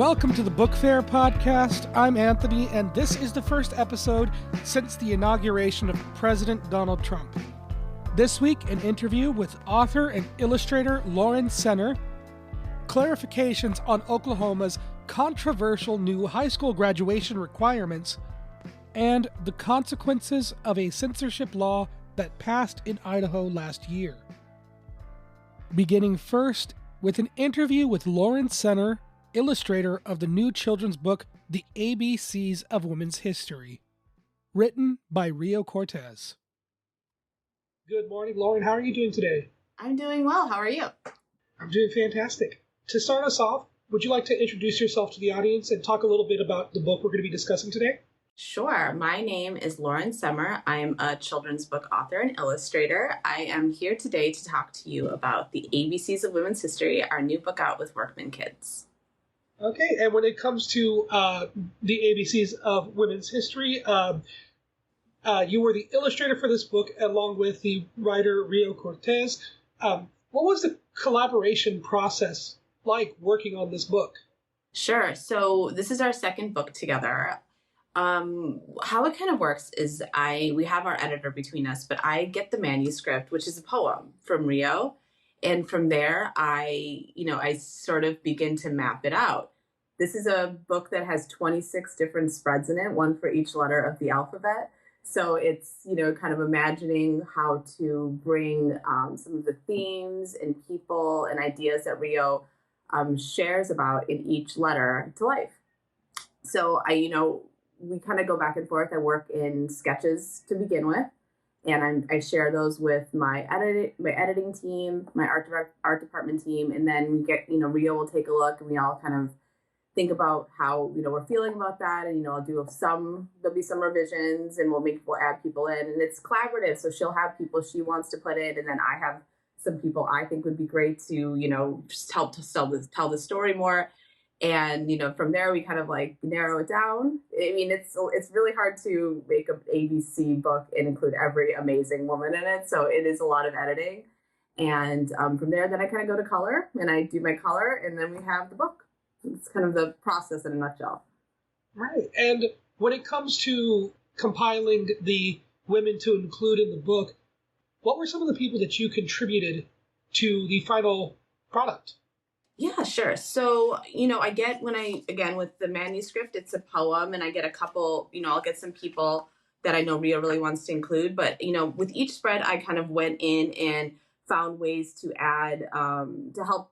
Welcome to the Book Fair podcast. I'm Anthony, and this is the first episode since the inauguration of President Donald Trump. This week, an interview with author and illustrator Lauren Senner, clarifications on Oklahoma's controversial new high school graduation requirements, and the consequences of a censorship law that passed in Idaho last year. Beginning first with an interview with Lauren Senner, illustrator of the new children's book, The ABCs of Women's History, written by Rio Cortez. Good morning, Lauren. How are you doing today? I'm doing well. How are you? I'm doing fantastic. To start us off, would you like to introduce yourself to the audience and talk a little bit about the book we're going to be discussing today? Sure. My name is Lauren Senner. I am a children's book author and illustrator. I am here today to talk to you about The ABCs of Women's History, our new book out with Workman Kids. Okay, and when it comes to the ABCs of Women's History, you were the illustrator for this book along with the writer Rio Cortez. What was the collaboration process like working on this book? Sure. So this is our second book together. How it kind of works is we have our editor between us, but I get the manuscript, which is a poem from Rio. And from there, I sort of begin to map it out. This is a book that has 26 different spreads in it, one for each letter of the alphabet. So it's, kind of imagining how to bring some of the themes and people and ideas that Rio shares about in each letter to life. So we kind of go back and forth. I work in sketches to begin with, and I share those with my editing team, my art department team, and then we get, Rio will take a look, and we all kind of think about how, we're feeling about that. And, there'll be some revisions, and we'll add people in, and it's collaborative. So she'll have people she wants to put in, and then I have some people I think would be great to, just help to tell the story more. And, from there we kind of narrow it down. I mean, it's really hard to make an ABC book and include every amazing woman in it. So it is a lot of editing. And from there, then I kind of go to color, and I do my color, and then we have the book. It's kind of the process in a nutshell. Right. And when it comes to compiling the women to include in the book, what were some of the people that you contributed to the final product? Yeah, sure. So, I get with the manuscript, it's a poem, and I get a couple, I'll get some people that I know Rio really wants to include. But, with each spread, I kind of went in and found ways to add, to help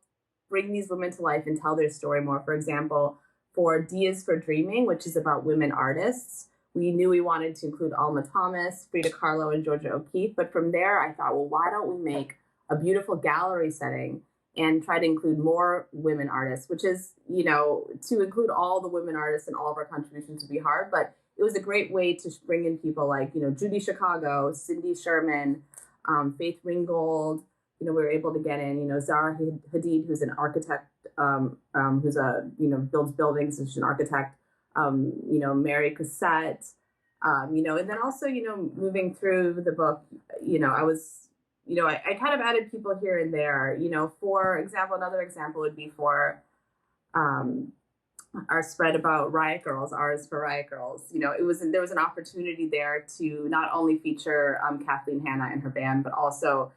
bring these women to life and tell their story more. For example, for D is for Dreaming, which is about women artists, we knew we wanted to include Alma Thomas, Frida Kahlo, and Georgia O'Keeffe. But from there, I thought, well, why don't we make a beautiful gallery setting and try to include more women artists, which is, to include all the women artists and all of our contributions would be hard. But it was a great way to bring in people like, Judy Chicago, Cindy Sherman, Faith Ringgold. We were able to get in, Zara Hadid, who's an architect, who's builds buildings, she's an architect, Mary Cassette, and then also, moving through the book, I was, I kind of added people here and there, for example, another example would be for our spread about Riot Girls, ours for Riot Girls. There was an opportunity there to not only feature Kathleen Hanna and her band, but also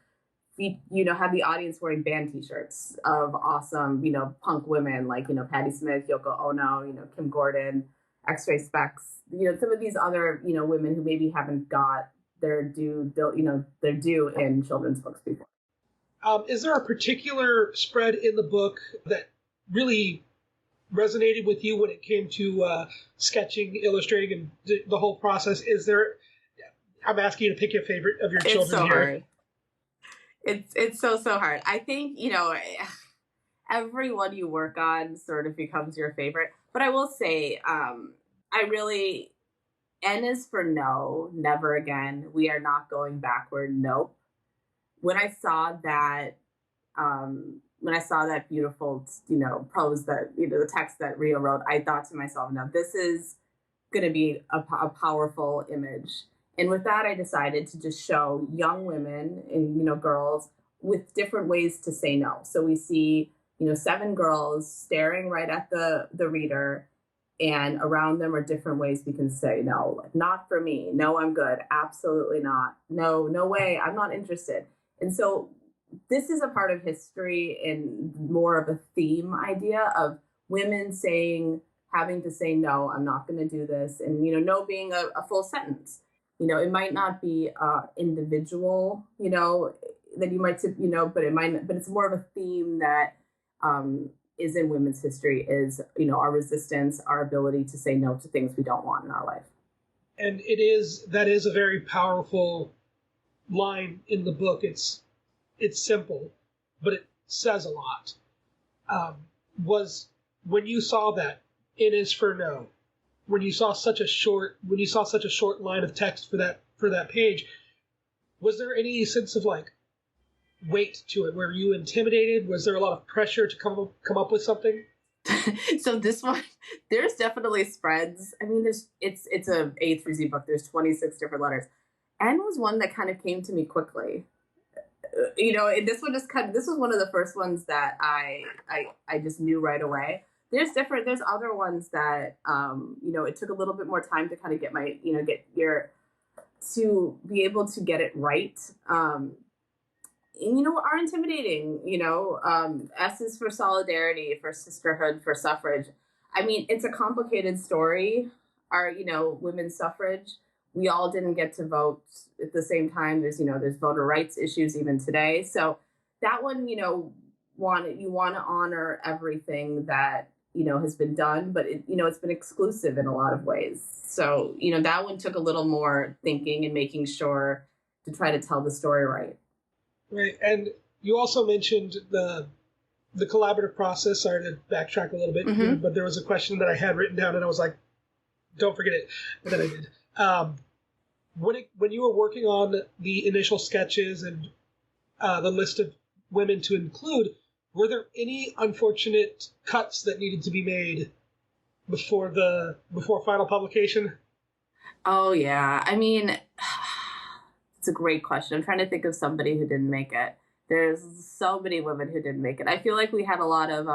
have the audience wearing band T-shirts of awesome, punk women like, Patti Smith, Yoko Ono, Kim Gordon, X-Ray Specs, some of these other, women who maybe haven't got their due in children's books before. Is there a particular spread in the book that really resonated with you when it came to sketching, illustrating, and the whole process? I'm asking you to pick your favorite of your children so here. Hard. It's so hard. I think, everyone you work on sort of becomes your favorite. But I will say, N is for no, never again. We are not going backward. Nope. When I saw that beautiful, prose that, the text that Rio wrote, I thought to myself, no, this is going to be a powerful image. And with that, I decided to just show young women and, girls with different ways to say no. So we see, 7 girls staring right at the reader, and around them are different ways we can say no, like, not for me. No, I'm good. Absolutely not. No, no way. I'm not interested. And so this is a part of history and more of a theme idea of women having to say, no, I'm not going to do this. And, no being a full sentence. It might not be individual, that you might, but it's more of a theme that is in women's history is, our resistance, our ability to say no to things we don't want in our life. And that is a very powerful line in the book. It's simple, but it says a lot. Was when you saw that it is for no, when you saw such a short line of text for that page, was there any sense of like weight to it? Were you intimidated? Was there a lot of pressure to come up with something? So this one, there's definitely spreads. I mean, it's a A through Z book. There's 26 different letters. N was one that kind of came to me quickly. This was one of the first ones that I just knew right away. There's other ones that, it took a little bit more time to kind of to be able to get it right. Are intimidating, S is for solidarity, for sisterhood, for suffrage. I mean, it's a complicated story. Our, women's suffrage, we all didn't get to vote at the same time. There's voter rights issues even today. So that one, you want to honor everything that, has been done, but it's been exclusive in a lot of ways. So, that one took a little more thinking and making sure to try to tell the story right. Right, and you also mentioned the collaborative process. Sorry to backtrack a little bit, mm-hmm. but there was a question that I had written down, and I was like, "Don't forget it," and then I did. When you were working on the initial sketches and the list of women to include, were there any unfortunate cuts that needed to be made before final publication? Oh yeah, I mean. It's a great question. I'm trying to think of somebody who didn't make it. There's so many women who didn't make it. I feel like we had a lot of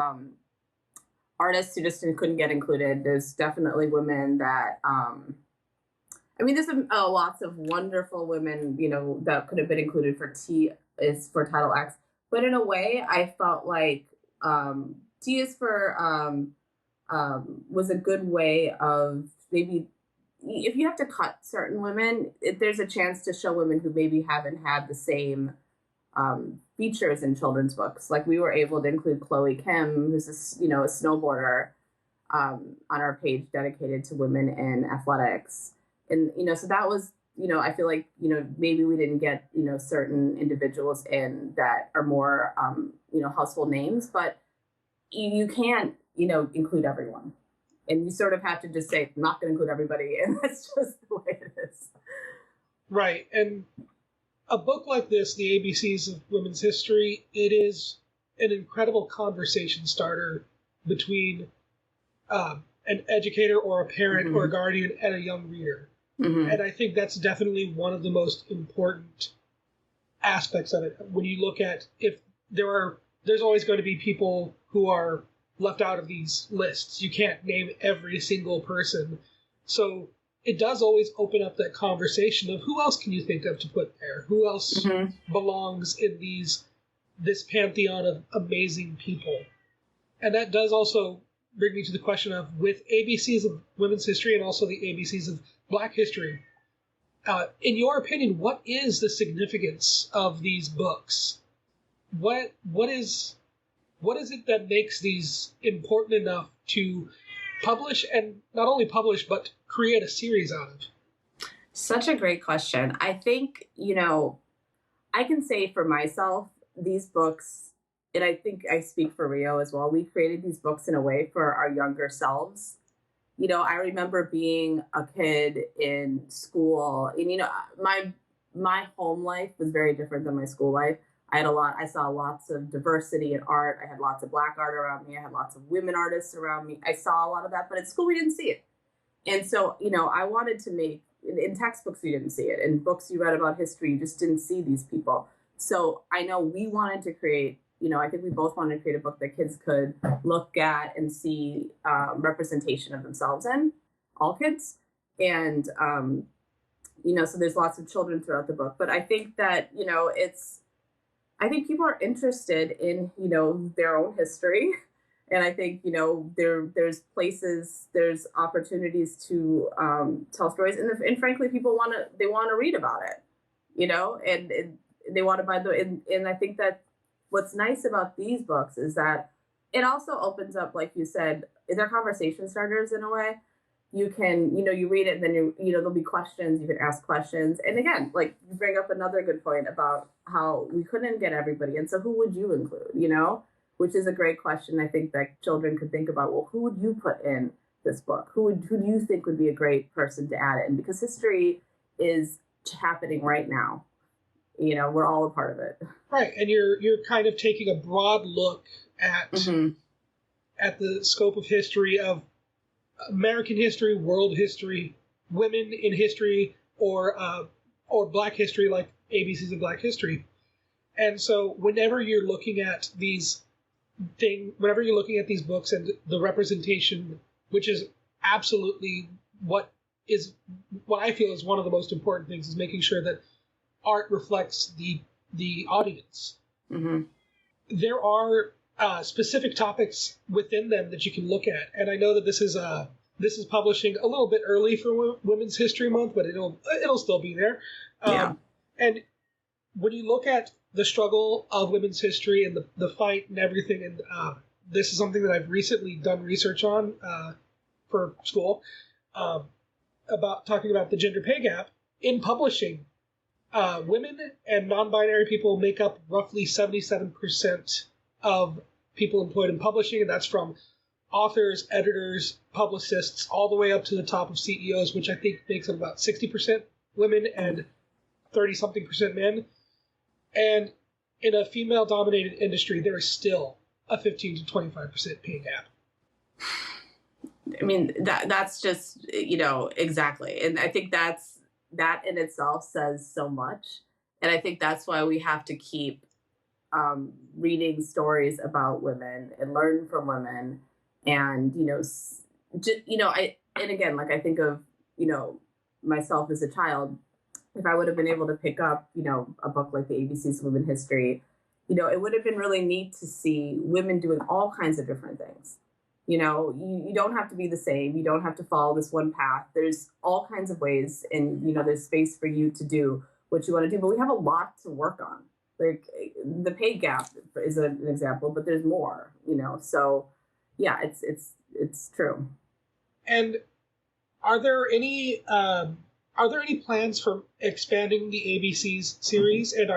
artists who just couldn't get included. There's definitely women that, there's lots of wonderful women, that could have been included for T is for Title X. But in a way, I felt like T is for was a good way of maybe, if you have to cut certain women, there's a chance to show women who maybe haven't had the same features in children's books. Like we were able to include Chloe Kim, who's a snowboarder, on our page dedicated to women in athletics. And, so that was, I feel like, maybe we didn't get, certain individuals in that are more, household names, but you can't, include everyone. And you sort of have to just say, I'm not going to include everybody. And that's just the way it is. Right. And a book like this, The ABCs of Women's History, it is an incredible conversation starter between an educator or a parent, mm-hmm. or a guardian and a young reader. Mm-hmm. And I think that's definitely one of the most important aspects of it. When you look at there's always going to be people who are left out of these lists. You can't name every single person. So it does always open up that conversation of who else can you think of to put there? Who else mm-hmm. belongs in this pantheon of amazing people? And that does also bring me to the question of, with ABCs of women's history and also the ABCs of Black history, in your opinion, what is the significance of these books? What is it that makes these important enough to publish, and not only publish, but create a series out of? Such a great question. I think, I can say for myself, these books, and I think I speak for Rio as well, we created these books in a way for our younger selves. I remember being a kid in school, and, my home life was very different than my school life. I saw lots of diversity in art. I had lots of Black art around me. I had lots of women artists around me. I saw a lot of that, but at school we didn't see it. And so, I wanted to make, in textbooks you didn't see it. In books you read about history, you just didn't see these people. So I know we wanted to create I think we both wanted to create a book that kids could look at and see representation of themselves in, all kids. And, so there's lots of children throughout the book. But I think that, I think people are interested in, their own history. And I think, there's places, there's opportunities to tell stories. And frankly, people want to read about it, and they want to buy and I think that what's nice about these books is that it also opens up, like you said, they're conversation starters in a way. You can, you read it and then there'll be questions, you can ask questions. And again, like you bring up another good point about how we couldn't get everybody. And so who would you include, which is a great question. I think that children could think about, well, who would you put in this book? Who do you think would be a great person to add in? Because history is happening right now. We're all a part of it. Right. And you're kind of taking a broad look at the scope of history of American history, world history, women in history, or Black history, like ABCs of Black history. And so whenever you're looking at these books and the representation, which is absolutely what I feel is one of the most important things, is making sure that art reflects the audience. Mm-hmm. There are specific topics within them that you can look at, and I know that this is publishing a little bit early for Women's History Month, but it'll still be there. And when you look at the struggle of women's history and the fight and everything, and this is something that I've recently done research on for school, about talking about the gender pay gap in publishing. Women and non-binary people make up roughly 77% of people employed in publishing, and that's from authors, editors, publicists, all the way up to the top of CEOs, which I think makes it about 60% women and 30-something% men. And in a female-dominated industry, there is still a 15 to 25% pay gap. I mean, that's just, exactly. And I think that in itself says so much. And I think that's why we have to keep reading stories about women and learn from women. And, and again, like I think of, myself as a child, if I would have been able to pick up, a book like the ABCs of Women History, it would have been really neat to see women doing all kinds of different things. You don't have to be the same. You don't have to follow this one path. There's all kinds of ways, and, there's space for you to do what you want to do. But we have a lot to work on. Like the pay gap is an example, but there's more, So, yeah, it's true. And are there any plans for expanding the ABCs series? And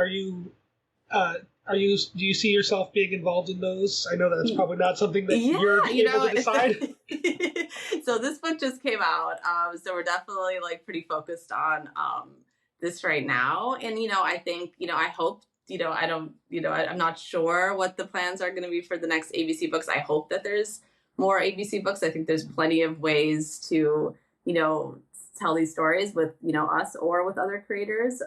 do you see yourself being involved in those? I know that's probably not something that you're able to decide. So this book just came out. So we're definitely pretty focused on this right now. And, I think, I hope, I'm not sure what the plans are going to be for the next ABC books. I hope that there's more ABC books. I think there's plenty of ways to, tell these stories with, us or with other creators.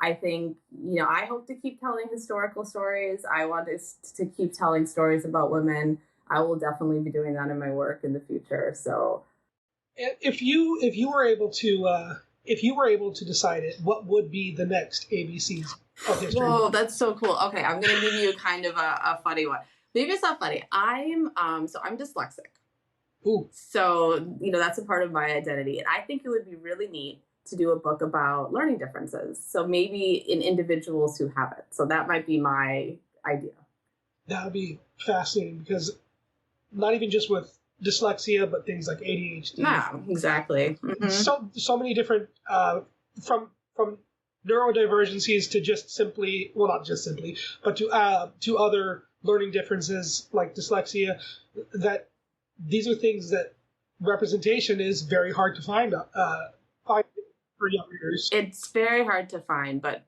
I think, I hope to keep telling historical stories. I want to keep telling stories about women. I will definitely be doing that in my work in the future. So, if you were able to decide it, what would be the next ABCs of history? Whoa, that's so cool. Okay, I'm gonna give you kind of a funny one. Maybe it's not funny. I'm dyslexic. Ooh. So that's a part of my identity, and I think it would be really neat to do a book about learning differences. So maybe in individuals who have it. So that might be my idea. That would be fascinating, because not even just with dyslexia, but things like ADHD. Yeah, exactly. Mm-hmm. So many different, from neurodivergencies to just simply, well, not just simply, but to other learning differences like dyslexia, that these are things that representation is very hard to find for young readers. It's very hard to find, but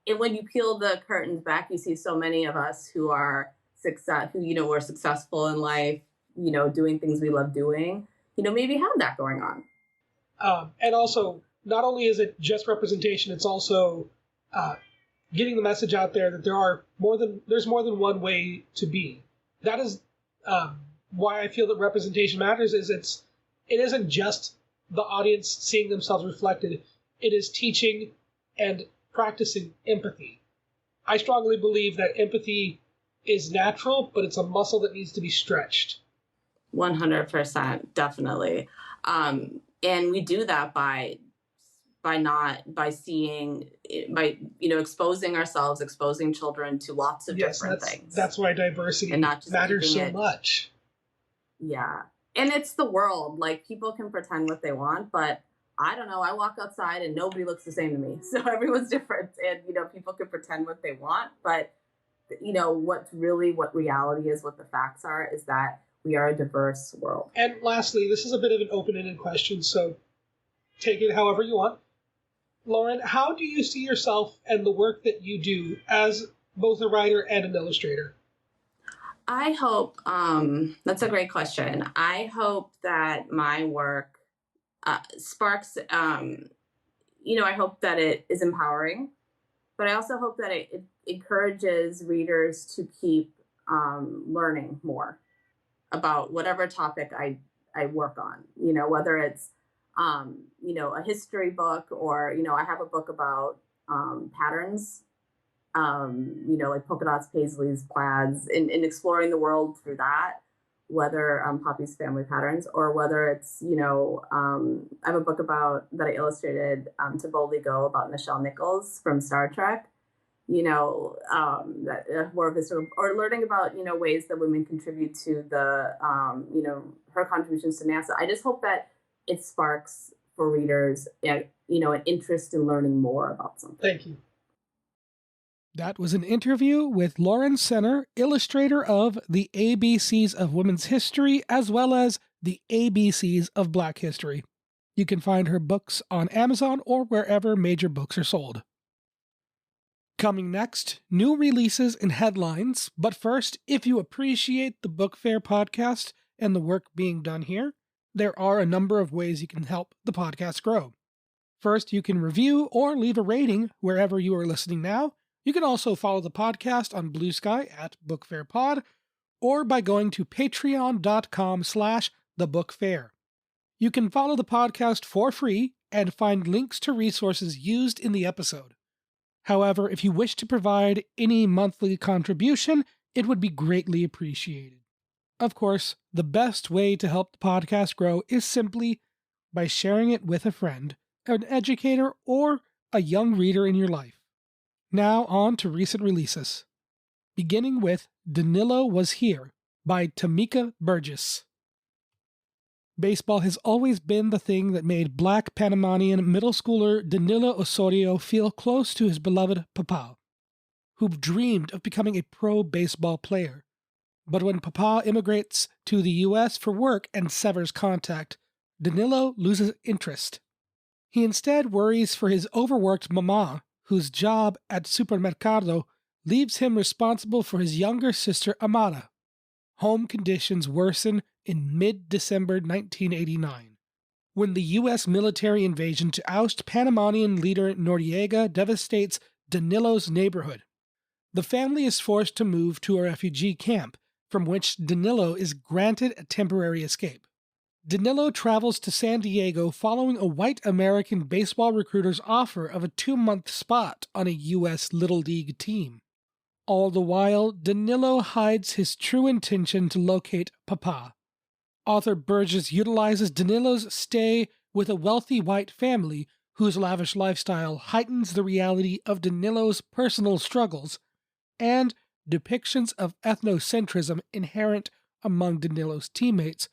when you peel the curtains back, you see so many of us who are we're successful in life, doing things we love doing, maybe have that going on. And also, not only is it just representation, it's also getting the message out there that there's more than one way to be. That is why I feel that representation matters. It isn't just the audience seeing themselves reflected. It is teaching and practicing empathy. I strongly believe that empathy is natural, but it's a muscle that needs to be stretched. 100%, definitely. And we do that by exposing ourselves, exposing children to lots of different things. That's why diversity and not just matters so much. Yeah. And it's the world. Like, people can pretend what they want, but I don't know. I walk outside and nobody looks the same to me. So everyone's different. And, people can pretend what they want. But, what reality is, what the facts are, is that we are a diverse world. And lastly, this is a bit of an open-ended question, so take it however you want. Lauren, how do you see yourself and the work that you do as both a writer and an illustrator? I hope, that's a great question. I hope that my work sparks, I hope that it is empowering, but I also hope that it encourages readers to keep learning more about whatever topic I work on, whether it's, a history book, or, I have a book about patterns, like polka dots, paisleys, plaids, and exploring the world through that, whether Poppy's family patterns, or whether it's, I have a book that I illustrated to Boldly Go about Nichelle Nichols from Star Trek, that more of history, or learning about, ways that women contribute to the, her contributions to NASA. I just hope that it sparks for readers, an interest in learning more about something. Thank you. That was an interview with Lauren Senner, illustrator of The ABCs of Women's History, as well as The ABCs of Black History. You can find her books on Amazon or wherever major books are sold. Coming next, new releases and headlines. But first, if you appreciate the Book Fair podcast and the work being done here, there are a number of ways you can help the podcast grow. First, you can review or leave a rating wherever you are listening now. You can also follow the podcast on Blue Sky at BookFairPod, or by going to patreon.com/thebookfair. You can follow the podcast for free and find links to resources used in the episode. However, if you wish to provide any monthly contribution, it would be greatly appreciated. Of course, the best way to help the podcast grow is simply by sharing it with a friend, an educator, or a young reader in your life. Now on to recent releases. Beginning with Danilo Was Here by Tamikka Burgess. Baseball has always been the thing that made Black Panamanian middle schooler Danilo Osorio feel close to his beloved Papa, who dreamed of becoming a pro baseball player. But when Papa immigrates to the U.S. for work and severs contact, Danilo loses interest. He instead worries for his overworked mama, whose job at Supermercado leaves him responsible for his younger sister Amara. Home conditions worsen in mid-December 1989, when the U.S. military invasion to oust Panamanian leader Noriega devastates Danilo's neighborhood. The family is forced to move to a refugee camp, from which Danilo is granted a temporary escape. Danilo travels to San Diego following a white American baseball recruiter's offer of a 2-month spot on a U.S. Little League team. All the while, Danilo hides his true intention to locate Papa. Author Burgess utilizes Danilo's stay with a wealthy white family whose lavish lifestyle heightens the reality of Danilo's personal struggles and depictions of ethnocentrism inherent among Danilo's teammates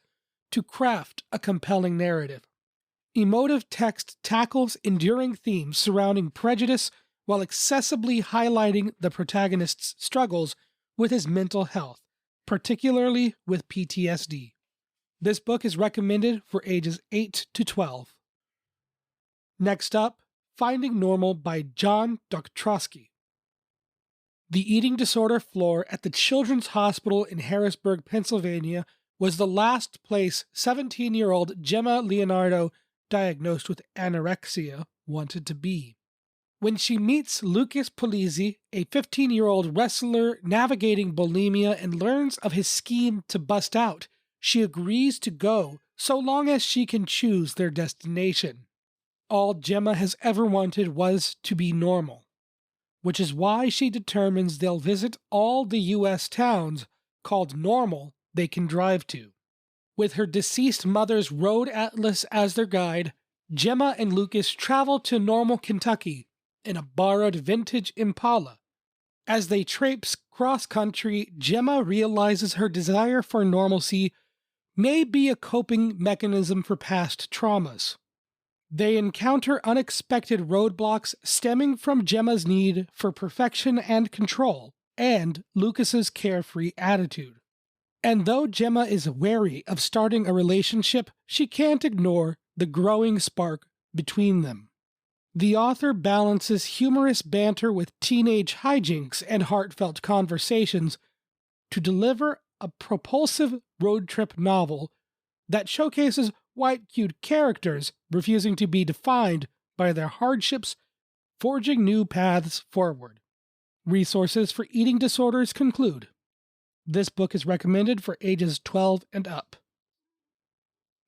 to craft a compelling narrative. Emotive text tackles enduring themes surrounding prejudice while excessively highlighting the protagonist's struggles with his mental health, particularly with PTSD. This book is recommended for ages 8 to 12. Next up, Finding Normal by John Dotorski. The eating disorder floor at the Children's Hospital in Harrisburg, Pennsylvania, was the last place 17-year-old Gemma Leonardo, diagnosed with anorexia, wanted to be. When she meets Lucas Polizzi, a 15-year-old wrestler navigating bulimia, and learns of his scheme to bust out, she agrees to go so long as she can choose their destination. All Gemma has ever wanted was to be normal, which is why she determines they'll visit all the U.S. towns called normal they can drive to. With her deceased mother's road atlas as their guide, Gemma and Lucas travel to Normal, Kentucky in a borrowed vintage Impala. As they traipse cross-country, Gemma realizes her desire for normalcy may be a coping mechanism for past traumas. They encounter unexpected roadblocks stemming from Gemma's need for perfection and control, and Lucas's carefree attitude. And though Gemma is wary of starting a relationship, she can't ignore the growing spark between them. The author balances humorous banter with teenage hijinks and heartfelt conversations to deliver a propulsive road trip novel that showcases white-cute characters refusing to be defined by their hardships, forging new paths forward. Resources for eating disorders conclude. This book is recommended for ages 12 and up.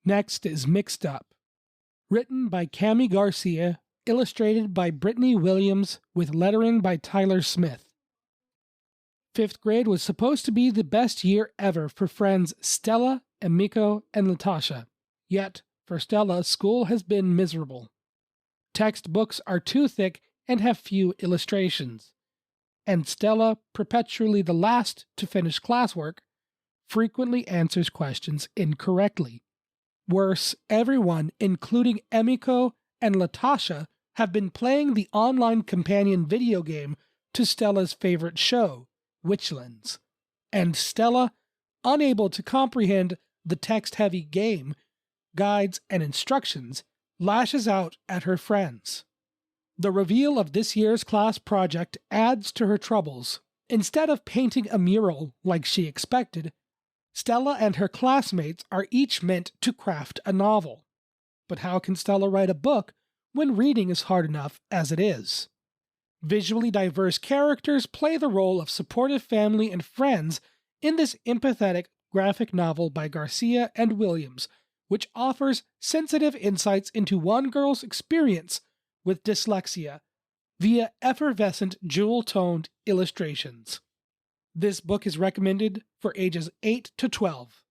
Next is Mixed Up, written by Kami Garcia, illustrated by Brittney Williams, with lettering by Tyler Smith. 5th grade was supposed to be the best year ever for friends Stella, Emiko, and Latasha. Yet, for Stella, school has been miserable. Textbooks are too thick and have few illustrations. And Stella, perpetually the last to finish classwork, frequently answers questions incorrectly. Worse, everyone, including Emiko and Latasha, have been playing the online companion video game to Stella's favorite show, Witchlands. And Stella, unable to comprehend the text-heavy game, guides, and instructions, lashes out at her friends. The reveal of this year's class project adds to her troubles. Instead of painting a mural like she expected, Stella and her classmates are each meant to craft a novel. But how can Stella write a book when reading is hard enough as it is? Visually diverse characters play the role of supportive family and friends in this empathetic graphic novel by Garcia and Williams, which offers sensitive insights into one girl's experience with dyslexia via effervescent jewel-toned illustrations. This book is recommended for ages 8 to 12.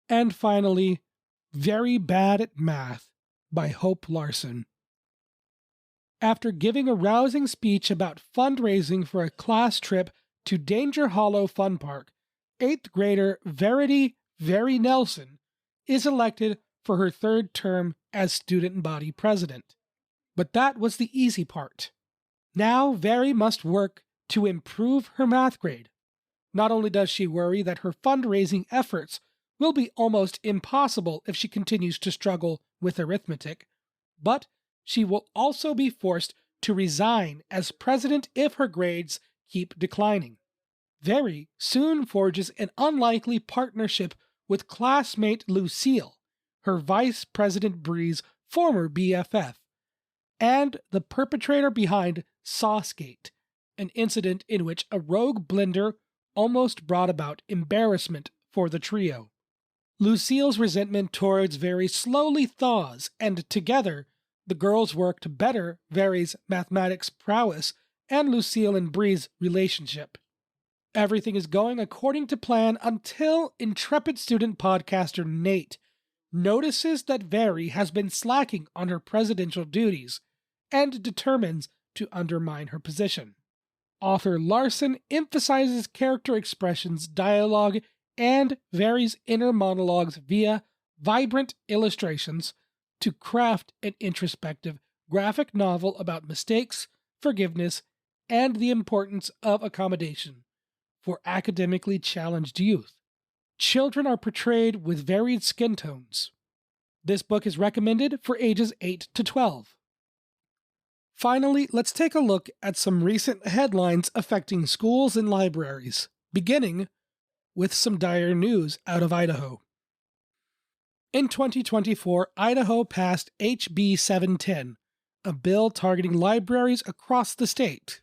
And finally, Very Bad at Math by Hope Larson. After giving a rousing speech about fundraising for a class trip to Danger Hollow Fun Park, 8th grader Verity Very Nelson is elected for her 3rd term as student body president. But that was the easy part. Now Very must work to improve her math grade. Not only does she worry that her fundraising efforts will be almost impossible if she continues to struggle with arithmetic, but she will also be forced to resign as president if her grades keep declining. Very soon forges an unlikely partnership with classmate Lucille, her Vice President Bree's former BFF, and the perpetrator behind Saucegate, an incident in which a rogue blender almost brought about embarrassment for the trio. Lucille's resentment towards Very slowly thaws, and together, the girls work to better Very's mathematics prowess and Lucille and Bree's relationship. Everything is going according to plan until intrepid student podcaster Nate notices that Very has been slacking on her presidential duties and determines to undermine her position. Author Larson emphasizes character expressions, dialogue, and Very's inner monologues via vibrant illustrations to craft an introspective graphic novel about mistakes, forgiveness, and the importance of accommodation for academically challenged youth. Children are portrayed with varied skin tones. This book is recommended for ages 8 to 12. Finally, let's take a look at some recent headlines affecting schools and libraries, beginning with some dire news out of Idaho. In 2024, Idaho passed HB 710, a bill targeting libraries across the state.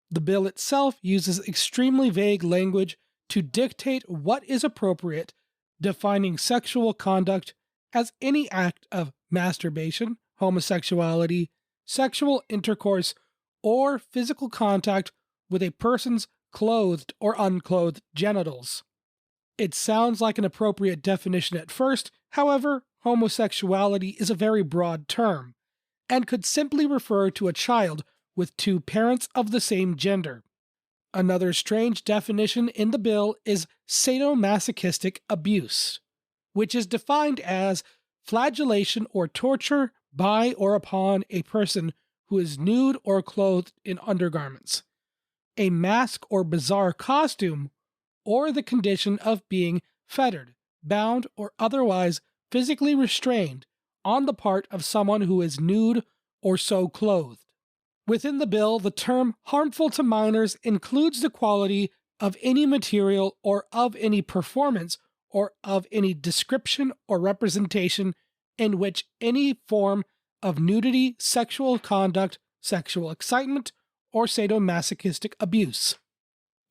The bill itself uses extremely vague language to dictate what is appropriate, defining sexual conduct as any act of masturbation, homosexuality, sexual intercourse, or physical contact with a person's clothed or unclothed genitals. It sounds like an appropriate definition at first, however, homosexuality is a very broad term, and could simply refer to a child with two parents of the same gender. Another strange definition in the bill is sadomasochistic abuse, which is defined as flagellation or torture by or upon a person who is nude or clothed in undergarments, a mask or bizarre costume, or the condition of being fettered, bound, or otherwise physically restrained on the part of someone who is nude or so clothed. Within the bill, the term harmful to minors includes the quality of any material or of any performance or of any description or representation in which any form of nudity, sexual conduct, sexual excitement, or sadomasochistic abuse.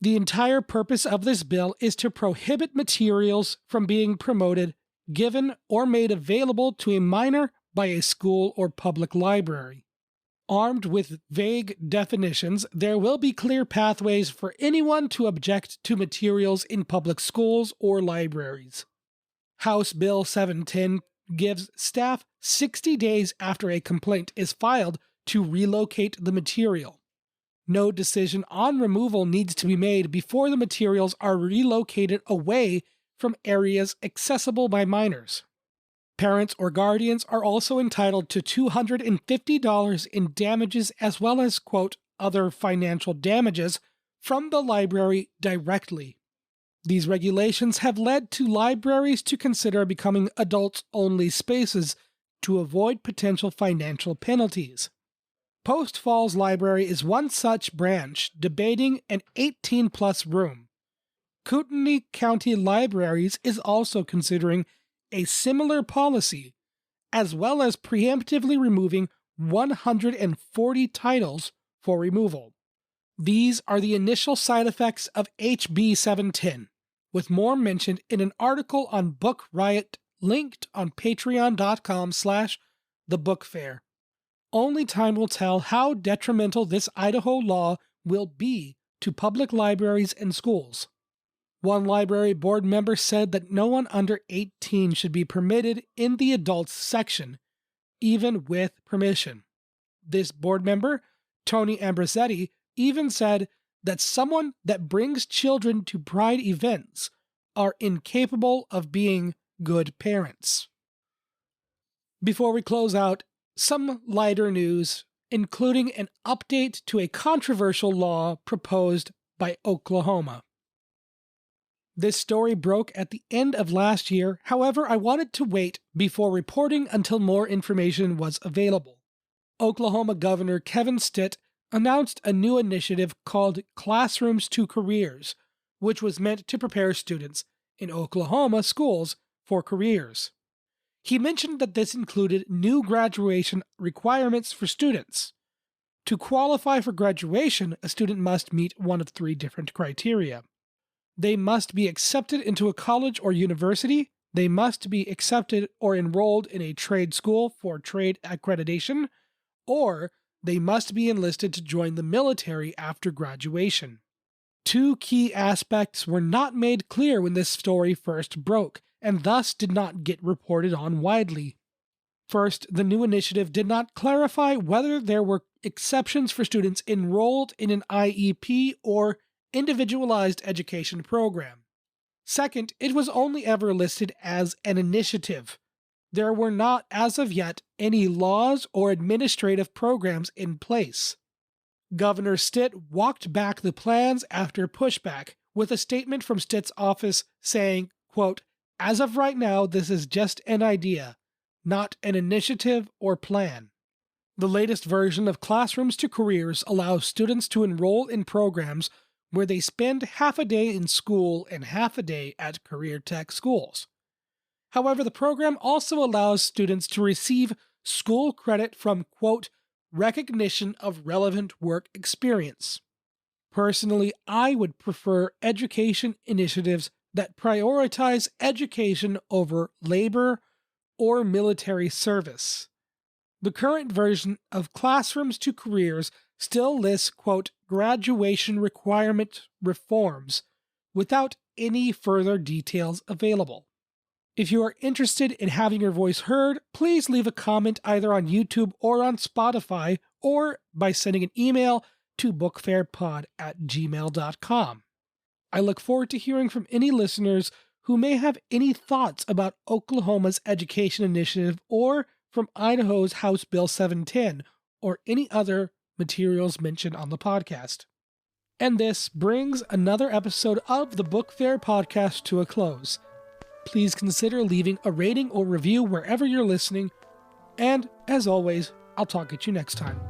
The entire purpose of this bill is to prohibit materials from being promoted, given, or made available to a minor by a school or public library. Armed with vague definitions, there will be clear pathways for anyone to object to materials in public schools or libraries. House Bill 710 gives staff 60 days after a complaint is filed to relocate the material. No decision on removal needs to be made before the materials are relocated away from areas accessible by minors. Parents or guardians are also entitled to $250 in damages as well as, quote, other financial damages from the library directly. These regulations have led to libraries to consider becoming adults-only spaces to avoid potential financial penalties. Post Falls Library is one such branch debating an 18-plus room. Kootenai County Libraries is also considering a similar policy, as well as preemptively removing 140 titles for removal. These are the initial side effects of HB 710, with more mentioned in an article on Book Riot linked on patreon.com/thebookfair. Only time will tell how detrimental this Idaho law will be to public libraries and schools. One library board member said that no one under 18 should be permitted in the adults section, even with permission. This board member, Tony Ambrosetti, even said that someone that brings children to pride events are incapable of being good parents. Before we close out, some lighter news, including an update to a controversial law proposed by Oklahoma. This story broke at the end of last year, however, I wanted to wait before reporting until more information was available. Oklahoma Governor Kevin Stitt announced a new initiative called Classrooms to Careers, which was meant to prepare students in Oklahoma schools for careers. He mentioned that this included new graduation requirements for students. To qualify for graduation, a student must meet one of 3 different criteria. They must be accepted into a college or university, they must be accepted or enrolled in a trade school for trade accreditation, or they must be enlisted to join the military after graduation. 2 key aspects were not made clear when this story first broke, and thus did not get reported on widely. First, the new initiative did not clarify whether there were exceptions for students enrolled in an IEP or individualized education program. Second, it was only ever listed as an initiative. There were not, as of yet, any laws or administrative programs in place. Governor Stitt walked back the plans after pushback, with a statement from Stitt's office saying, quote, "As of right now, this is just an idea, not an initiative or plan." The latest version of Classrooms to Careers allows students to enroll in programs where they spend half a day in school and half a day at career tech schools. However, the program also allows students to receive school credit from, quote, recognition of relevant work experience. Personally, I would prefer education initiatives that prioritize education over labor or military service. The current version of Classrooms to Careers still lists, quote, graduation requirement reforms without any further details available. If you are interested in having your voice heard, please leave a comment either on YouTube or on Spotify, or by sending an email to bookfairpod@gmail.com. I look forward to hearing from any listeners who may have any thoughts about Oklahoma's education initiative, or from Idaho's House Bill 710, or any other materials mentioned on the podcast. And this brings another episode of the Book Fair podcast to a close. Please consider leaving a rating or review wherever you're listening, and as always, I'll talk at you next time.